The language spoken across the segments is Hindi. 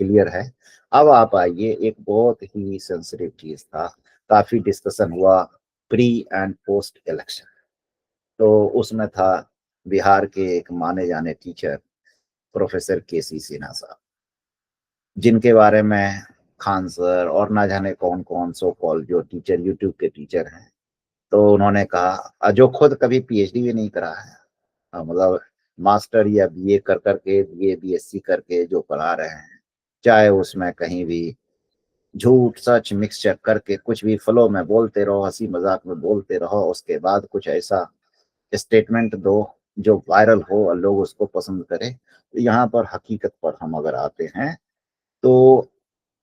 क्लियर है। अब आप आइए, एक बहुत ही सेंसिटिव चीज था, काफी डिस्कशन हुआ प्री एंड पोस्ट इलेक्शन। तो उसमें था बिहार के एक माने जाने टीचर प्रोफेसर केसी सिन्हा साहब, जिनके बारे में खान सर और ना जाने कौन कौन सो कॉल जो टीचर, यूट्यूब के टीचर हैं, तो उन्होंने कहा, जो खुद कभी पीएचडी भी नहीं करा है, मतलब मास्टर या बीए कर करके, बीए बीएससी करके जो पढ़ा रहे हैं, चाहे उसमें कहीं भी झूठ सच मिक्सचर करके कुछ भी फ्लो में बोलते रहो, हंसी मजाक में बोलते रहो, उसके बाद कुछ ऐसा स्टेटमेंट दो जो वायरल हो और लोग उसको पसंद करें। तो यहाँ पर हकीकत पर हम अगर आते हैं, तो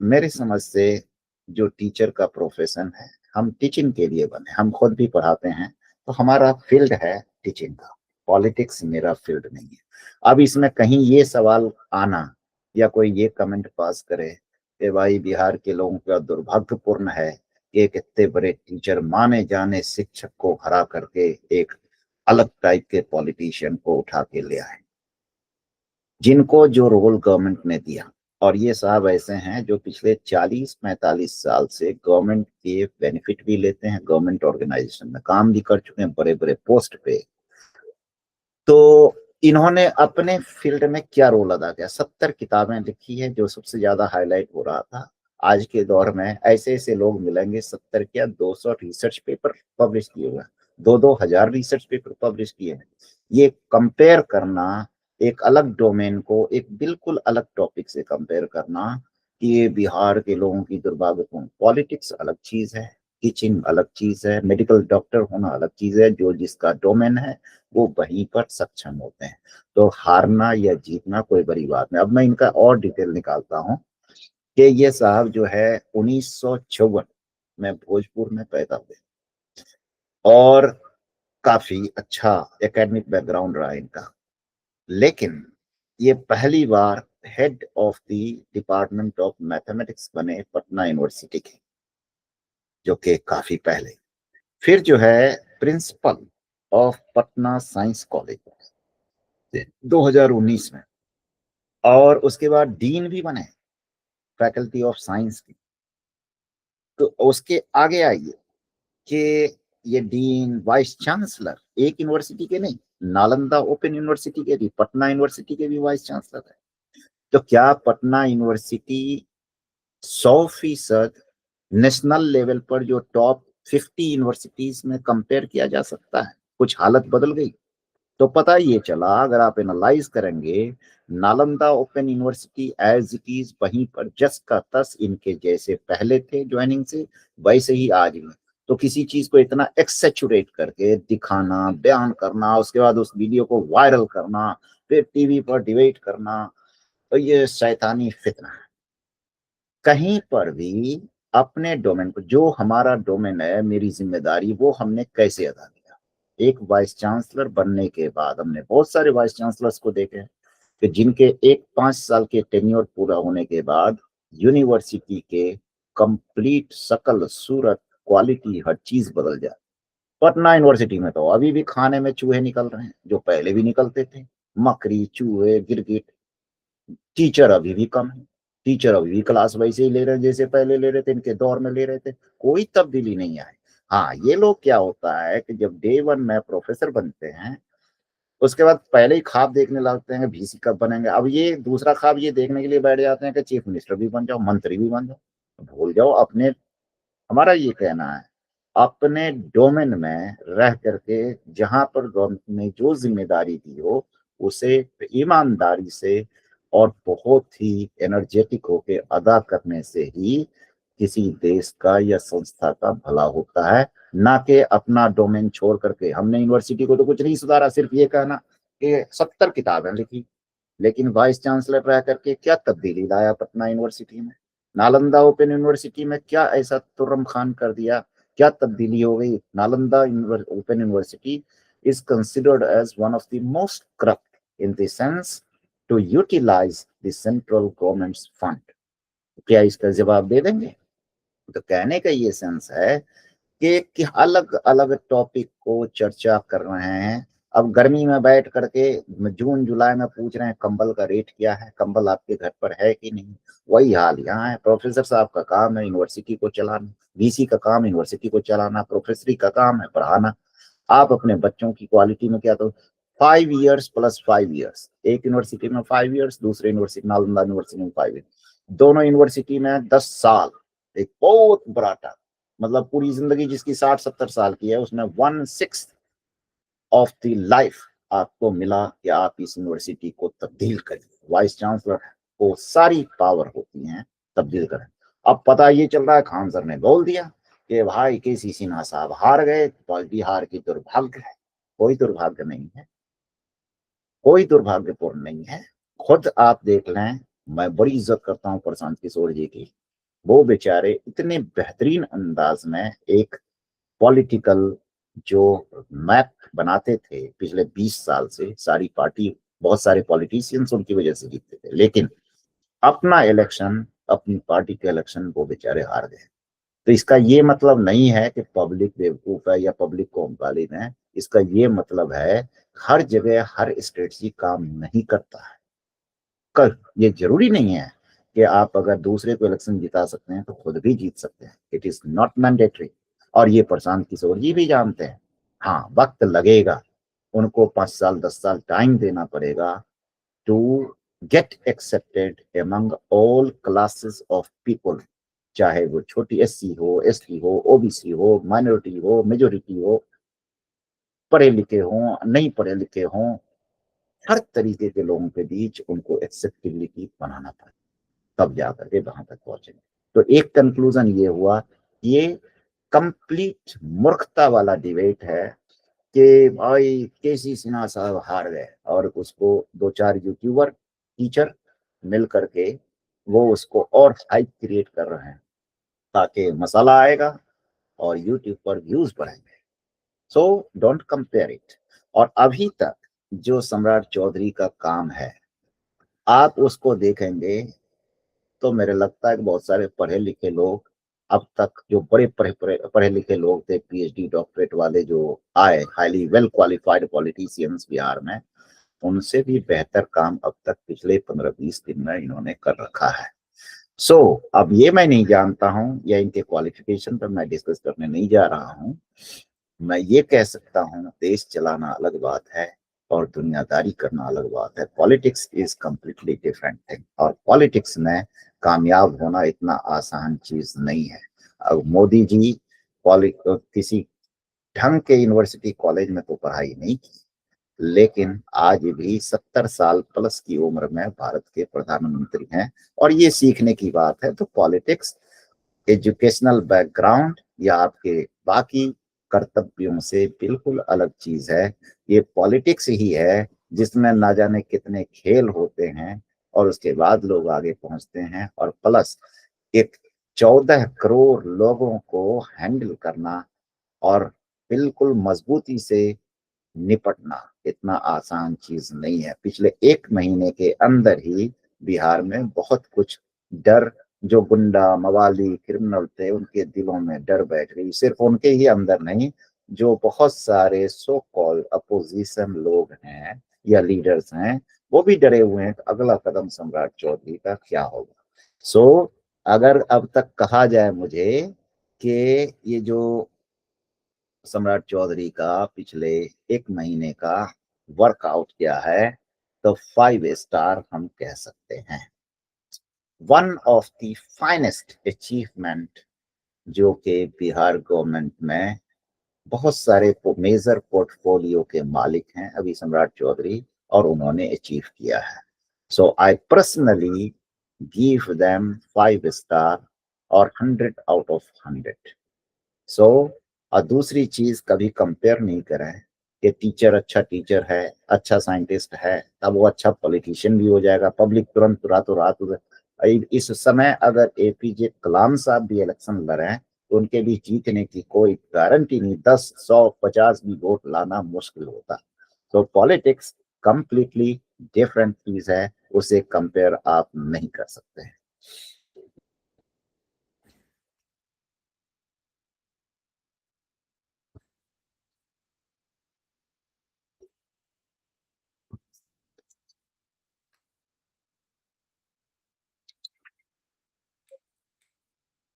मेरी समझ से जो टीचर का प्रोफेशन है, हम टीचिंग के लिए बने, हम खुद भी पढ़ाते हैं, तो हमारा फील्ड है टीचिंग का। पॉलिटिक्स मेरा फील्ड नहीं है। अब इसमें कहीं ये सवाल आना या कोई ये कमेंट पास करे कि भाई बिहार के लोगों का दुर्भाग्यपूर्ण है कि एक इतने बड़े टीचर, माने जाने शिक्षक को हरा करके एक अलग टाइप के पॉलिटिशियन को उठा के ले आए, जिनको जो रोल गवर्नमेंट ने दिया। और ये साहब ऐसे हैं जो पिछले 40-45 साल से गवर्नमेंट के बेनिफिट भी लेते हैं, गवर्नमेंट ऑर्गेनाइजेशन में काम भी कर चुके हैं, बड़े बड़े पोस्ट पे। तो इन्होंने अपने फील्ड में क्या रोल अदा किया, 70 किताबें लिखी है, जो सबसे ज्यादा हाईलाइट हो रहा था। आज के दौर में ऐसे ऐसे लोग मिलेंगे, 70 क्या 200 रिसर्च पेपर पब्लिश किए हुए, 2-2 हजार रिसर्च पेपर पब्लिश किए हैं। ये कंपेयर करना, एक अलग डोमेन को एक बिल्कुल अलग टॉपिक से कंपेयर करना कि ये बिहार के लोगों की दुर्भाग्यपूर्ण, पॉलिटिक्स अलग चीज है, टीचिंग अलग चीज है, मेडिकल डॉक्टर होना अलग चीज है, जो जिसका डोमेन है वो वहीं पर सक्षम होते हैं। तो हारना या जीतना कोई बड़ी बात नहीं। अब मैं इनका और डिटेल निकालता हूँ कि ये साहब जो है 1954 में भोजपुर में पैदा हुए, और काफी अच्छा एकेडमिक बैकग्राउंड रहा इनका। लेकिन ये पहली बार head of the department of mathematics बने पटना यूनिवर्सिटी के, जो कि काफी पहले। फिर जो है principle of Patna science college 2019 में, और उसके बाद डीन भी बने फैकल्टी ऑफ साइंस की। तो उसके आगे आइए कि ये डीन, वाइस चांसलर एक यूनिवर्सिटी के नहीं, नालंदा ओपन यूनिवर्सिटी के भी, पटना यूनिवर्सिटी के भी वाइस चांसलर है। तो क्या पटना यूनिवर्सिटी 100% नेशनल लेवल पर जो टॉप 50 यूनिवर्सिटीज में कंपेयर किया जा सकता है? कुछ हालत बदल गई। तो पता ये चला, अगर आप एनालाइज करेंगे, Nalanda open university as it is वहीं पर जस का तस इनके जैसे पहले थे ज्वाइनिंग से, वैसे ही आज भी। तो किसी चीज को इतना एक्सेचुरेट करके दिखाना, बयान करना, उसके बाद उस वीडियो को वायरल करना, फिर टीवी पर डिबेट करना, तो ये शैतानी फितना है। कहीं पर भी अपने डोमेन को, जो हमारा डोमेन है, मेरी जिम्मेदारी, वो हमने कैसे अदा किया। एक वाइस चांसलर बनने के बाद हमने बहुत सारे वाइस चांसलर्स को देखे हैं कि जिनके एक 5 साल के टेन्योर पूरा होने के बाद यूनिवर्सिटी के कंप्लीट शकल सूरत क्वालिटी हर चीज बदल जाए। पटना यूनिवर्सिटी में तो अभी भी खाने में चूहे निकल रहे हैं, जो पहले भी निकलते थे, मकड़ी, चूहे, गिरगिट। टीचर अभी भी कम है, टीचर अभी भी क्लास वैसे ही ले रहे हैं जैसे पहले ले रहे थे, इनके दौर में ले रहे थे, कोई तब्दीली नहीं आई। हाँ, ये लोग क्या होता है कि जब डे वन में प्रोफेसर बनते हैं, उसके बाद पहले ही ख्वाब देखने लगते हैं कि VC कब बनेंगे। अब ये दूसरा ख्वाब ये देखने के लिए बैठ जाते हैं कि चीफ मिनिस्टर भी बन जाओ, मंत्री भी बन जाओ। भूल जाओ अपने, हमारा ये कहना है, अपने डोमेन में रह करके जहां पर गवर्नमेंट ने जो जिम्मेदारी दी हो, उसे ईमानदारी से और बहुत ही एनर्जेटिक होके अदा करने से ही किसी देश का या संस्था का भला होता है। ना कि अपना डोमेन छोड़ करके। हमने यूनिवर्सिटी को तो कुछ नहीं सुधारा, सिर्फ ये कहना कि 70 किताबें लिखी, लेकिन वाइस चांसलर रह करके क्या तब्दीली लाया पटना यूनिवर्सिटी में? नालंदा ओपन यूनिवर्सिटी में क्या ऐसा तुर्रम खान कर दिया, क्या तब्दीली हो गई? Nalanda open university is considered as one of the most corrupt in the sense to utilise the central government's fund. क्या इसका जवाब दे देंगे? तो कहने का ये सेंस है कि अलग अलग टॉपिक को चर्चा कर रहे हैं, अब गर्मी में बैठ करके जून जुलाई में पूछ रहे हैं कंबल का रेट क्या है, कंबल आपके घर पर है कि नहीं। वही हाल यहाँ है। प्रोफेसर साहब का काम है यूनिवर्सिटी को चलाना, वीसी का काम यूनिवर्सिटी को चलाना, प्रोफेसरी का काम है पढ़ाना। आप अपने बच्चों की क्वालिटी में क्या, तो 5 years प्लस 5 years, एक यूनिवर्सिटी में 5 years, दूसरे यूनिवर्सिटी नालंदा यूनिवर्सिटी में 5 years, दोनों यूनिवर्सिटी में 10 साल। एक बहुत बड़ा टाइम, मतलब पूरी जिंदगी जिसकी 60-70 साल की है, उसमें 1/6 ऑफ द लाइफ आपको मिला कि आप इस यूनिवर्सिटी को तब्दील करें। वाइस चांसलर को सारी पावर होती है तब्दील करें। अब पता ये चल रहा है, खान सर ने बोल दिया कि भाई केसी सिन्हा साहब हार गए, तो बिहार की दुर्भाग्य है। कोई दुर्भाग्य नहीं है, कोई दुर्भाग्यपूर्ण नहीं है। खुद आप देख लें, मैं बड़ी इज्जत करता हूं प्रशांत किशोर जी की। वो बेचारे इतने बेहतरीन अंदाज में एक पॉलिटिकल जो मैप बनाते थे पिछले 20 साल से, सारी पार्टी, बहुत सारे पॉलिटिशियंस उनकी वजह से जीतते थे, लेकिन अपना इलेक्शन, अपनी पार्टी के इलेक्शन वो बेचारे हार गए। तो इसका ये मतलब नहीं है कि पब्लिक बेवकूफ है या पब्लिक को गालिब है। इसका ये मतलब है हर जगह हर स्ट्रेटजी काम नहीं करता है। कल ये जरूरी नहीं है कि आप अगर दूसरे को इलेक्शन जिता सकते हैं तो खुद भी जीत सकते हैं। It is not mandatory. और ये प्रशांत किशोर जी भी जानते हैं। हाँ, वक्त लगेगा, उनको 5 साल 10 साल टाइम देना पड़ेगा to get accepted among all classes of people, चाहे वो छोटी एससी हो, एसटी हो, ओबीसी हो, माइनॉरिटी हो, मेजोरिटी हो, पढ़े लिखे हों, नहीं पढ़े लिखे हों, हर तरीके के लोगों के बीच उनको एक्सेप्टेबिलिटी बनाना पड़ेगा, तब जाकर के वहां तक पहुंचेंगे। तो एक कंक्लूजन ये हुआ, ये कंप्लीट मूर्खता वाला डिबेट है कि भाई केसी सिन्हा साहब हार गए और उसको 2-4 यूट्यूबर टीचर मिल करके वो उसको और हाइप क्रिएट कर रहे हैं ताकि मसाला आएगा और यूट्यूब पर व्यूज बढ़ेंगे। So don't compare it. और अभी तक जो सम्राट चौधरी का काम है, आप उसको देखेंगे तो मेरे लगता है कि बहुत सारे पढ़े लिखे लोग अब तक, जो बड़े पढ़े लिखे लोग थे, पीएचडी डॉक्टरेट वाले जो आए, highly well qualified politicians Bihar में, उनसे भी बेहतर काम अब तक पिछले 15-20 दिन में इन्होंने कर रखा है। सो अब ये मैं नहीं जानता हूं, या इनके क्वालिफिकेशन पर मैं डिस्कस करने नहीं जा रहा हूं। मैं ये कह सकता हूं, देश चलाना अलग बात है और दुनियादारी करना अलग बात है। Politics is completely different thing, और पॉलिटिक्स में कामयाब होना इतना आसान चीज नहीं है। अब मोदी जी किसी ढंग के यूनिवर्सिटी कॉलेज में तो पढ़ाई नहीं की, लेकिन आज भी 70 साल प्लस की उम्र में भारत के प्रधानमंत्री हैं, और ये सीखने की बात है। तो पॉलिटिक्स एजुकेशनल बैकग्राउंड या आपके बाकी कर्तव्यों से बिल्कुल अलग चीज है। ये पॉलिटिक्स ही है जिसमें ना जाने कितने खेल होते हैं और उसके बाद लोग आगे पहुंचते हैं, और प्लस एक 14 करोड़ लोगों को हैंडल करना और बिल्कुल मजबूती से निपटना इतना आसान चीज नहीं है। पिछले 1 महीने के अंदर ही बिहार में बहुत कुछ डर, जो गुंडा मवाली क्रिमिनल थे उनके दिलों में डर बैठ गई। सिर्फ उनके ही अंदर नहीं, जो बहुत सारे सो कॉल्ड अपोजिशन लोग हैं या लीडर्स हैं, वो भी डरे हुए हैं कि अगला कदम सम्राट चौधरी का क्या होगा। सो अगर अब तक कहा जाए मुझे कि ये जो सम्राट चौधरी का पिछले 1 महीने का वर्कआउट क्या है, तो 5 स्टार हम कह सकते हैं। One of the finest achievement जो कि बिहार गवर्नमेंट में बहुत सारे मेजर पोर्टफोलियो के मालिक हैं अभी सम्राट चौधरी, और उन्होंने अचीव किया है। So I personally give them 5 star और 100 आउट ऑफ 100। सो और दूसरी चीज, कभी कंपेयर नहीं करें कि टीचर अच्छा टीचर है, अच्छा साइंटिस्ट है, तब वो अच्छा पॉलिटिशियन भी हो जाएगा। पब्लिक तुरंत रातों रात इस समय अगर एपीजे कलाम साहब भी इलेक्शन लड़े तो उनके भी जीतने की कोई गारंटी नहीं, 10 100 50 भी वोट लाना मुश्किल होता। तो पॉलिटिक्स कंप्लीटली डिफरेंट चीज है, उसे कंपेयर आप नहीं कर सकते हैं।